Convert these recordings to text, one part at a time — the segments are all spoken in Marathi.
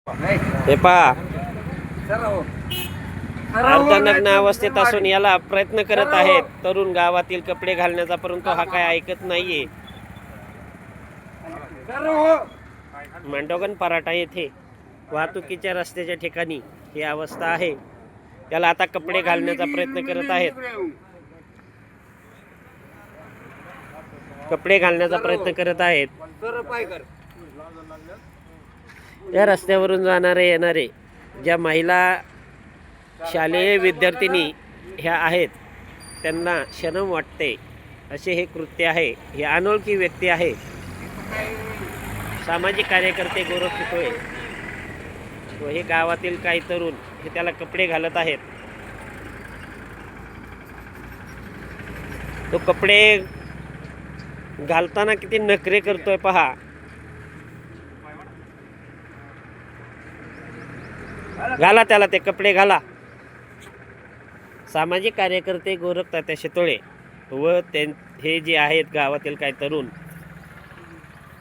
हे पहा, अर्धनग्न अवस्थेत असून याला प्रयत्न करत आहेत तरुण गावातील कपडे घालण्याचा, परंतु हा काय ऐकत नाहीये. मांडोगण पराठा येथे वाहतुकीच्या रस्त्याच्या ठिकाणी ही अवस्था आहे. त्याला आता कपडे घालण्याचा प्रयत्न करत आहेत. कपडे घालण्याचा प्रयत्न करत आहेत. या रस्त्यावरून जाणारे येणारे ज्या महिला शालेय विद्यार्थिनी ह्या आहेत त्यांना शरम वाटते असे हे कृत्य आहे. हे अनोळखी व्यक्ती आहे. सामाजिक कार्यकर्ते गौरव चितोळे व हे गावातील काही तरुण हे त्याला कपडे घालत आहेत. तो कपडे घालताना किती नखरे करतोय पहा. घाला त्याला ते कपडे घाला. सामाजिक कार्यकर्ते गोरख तात्या शितोळे व हे जे आहेत गावातील काही तरुण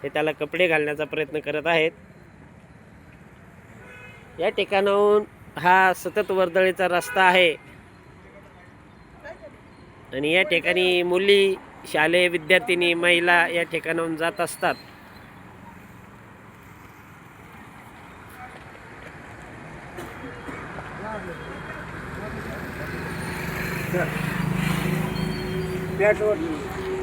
हे त्याला कपडे घालण्याचा प्रयत्न करत आहेत. या ठिकाणाहून हा सतत वर्दळीचा रस्ता आहे आणि या ठिकाणी मुली, शालेय विद्यार्थिनी, महिला या ठिकाणाहून जात असतात.